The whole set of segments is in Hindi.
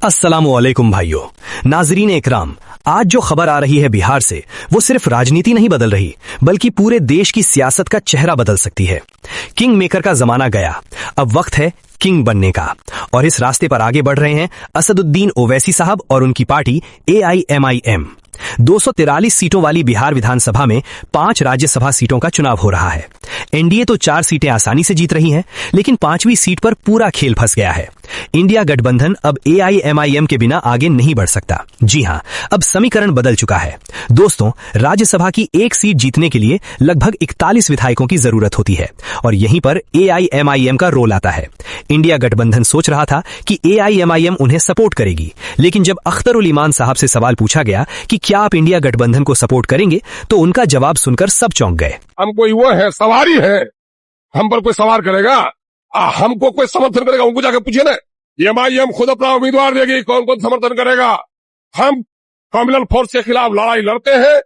अस्सलामुअलैकुम भाइयों, नाजरीन इकराम। आज जो खबर आ रही है बिहार से, वो सिर्फ राजनीति नहीं बदल रही, बल्कि पूरे देश की सियासत का चेहरा बदल सकती है। किंग मेकर का जमाना गया, अब वक्त है किंग बनने का। और इस रास्ते पर आगे बढ़ रहे हैं असदुद्दीन ओवैसी साहब और उनकी पार्टी AIMIM। 243 सीटों वाली बिहार विधानसभा में 5 राज्यसभा सीटों का चुनाव हो रहा है। एनडीए तो 4 सीटें आसानी से जीत रही हैं, लेकिन 5वीं सीट पर पूरा खेल फंस गया है। इंडिया गठबंधन अब AIMIM के बिना आगे नहीं बढ़ सकता। जी हां, अब समीकरण बदल चुका है। दोस्तों, राज्यसभा की 1 सीट जीतने के लिए लगभग 41 विधायकों की जरूरत होती है, और यहीं पर AIMIM का रोल आता है। इंडिया गठबंधन सोच रहा था कि AIMIM उन्हें सपोर्ट करेगी, लेकिन जब अख्तर उल ईमान साहब से सवाल पूछा गया कि क्या आप इंडिया गठबंधन को सपोर्ट करेंगे, तो उनका जवाब सुनकर सब चौंक गए। हम कोई वो है, सवारी है, हम पर कोई सवार करेगा, हमको कोई समर्थन करेगा, उनको जाके पूछिए ना। MIM खुद अपना उम्मीदवार देगी, कौन कौन समर्थन करेगा। हम कम्युनल फोर्स के खिलाफ लड़ाई लड़ते हैं,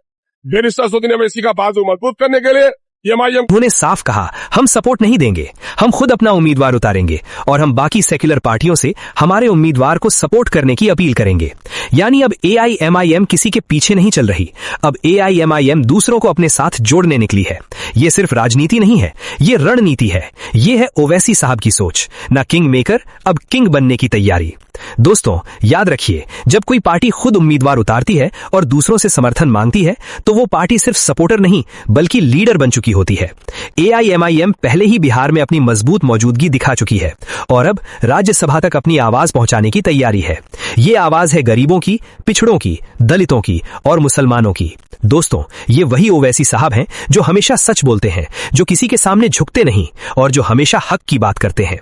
बैरिस्टर असदुद्दीन ओवैसी का बाजू मजबूत करने के लिए। MIM उन्होंने साफ कहा, हम सपोर्ट नहीं देंगे, हम खुद अपना उम्मीदवार उतारेंगे और हम बाकी सेक्युलर पार्टियों से हमारे उम्मीदवार को सपोर्ट करने की अपील करेंगे। यानी अब AIMIM किसी के पीछे नहीं चल रही, अब AIMIM दूसरों को अपने साथ जोड़ने निकली है। ये सिर्फ राजनीति नहीं है, ये रणनीति है। ये है ओवैसी साहब की सोच, ना किंग मेकर, अब किंग बनने की तैयारी। दोस्तों, याद रखिए, जब कोई पार्टी खुद उम्मीदवार उतारती है और दूसरों से समर्थन मांगती है, तो वो पार्टी सिर्फ सपोर्टर नहीं, बल्कि लीडर बन चुकी होती है। AIMIM पहले ही बिहार में अपनी मजबूत मौजूदगी दिखा चुकी है और अब राज्यसभा तक अपनी आवाज पहुंचाने की तैयारी है। ये आवाज है गरीबों की, पिछड़ों की, दलितों की और मुसलमानों की। दोस्तों, ये वही ओवैसी साहब हैं जो हमेशा सच बोलते हैं, जो किसी के सामने झुकते नहीं और जो हमेशा हक की बात करते हैं।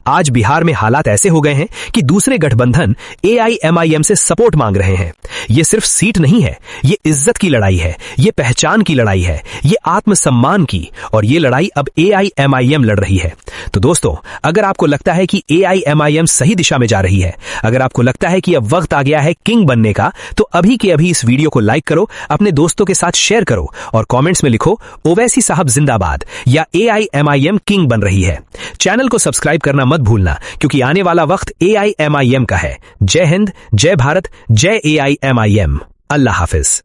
आज बिहार में हालात ऐसे हो गए हैं कि दूसरे गठबंधन AIMIM से सपोर्ट मांग रहे हैं। ये सिर्फ सीट नहीं है, ये इज्जत की लड़ाई है, ये पहचान की लड़ाई है, ये आत्मसम्मान की, और ये लड़ाई अब AIMIM लड़ रही है। तो दोस्तों, अगर आपको लगता है कि AIMIM सही दिशा में जा रही है, अगर आपको लगता है कि अब वक्त आ गया है किंग बनने का, तो अभी के अभी इस वीडियो को लाइक करो, अपने दोस्तों के साथ शेयर करो और कमेंट्स में लिखो ओवैसी साहब जिंदाबाद या AIMIM किंग बन रही है। चैनल को सब्सक्राइब करना मत भूलना, क्योंकि आने वाला वक्त AIMIM का है। जय हिंद, जय भारत, जय AIMIM। अल्लाह हाफिज।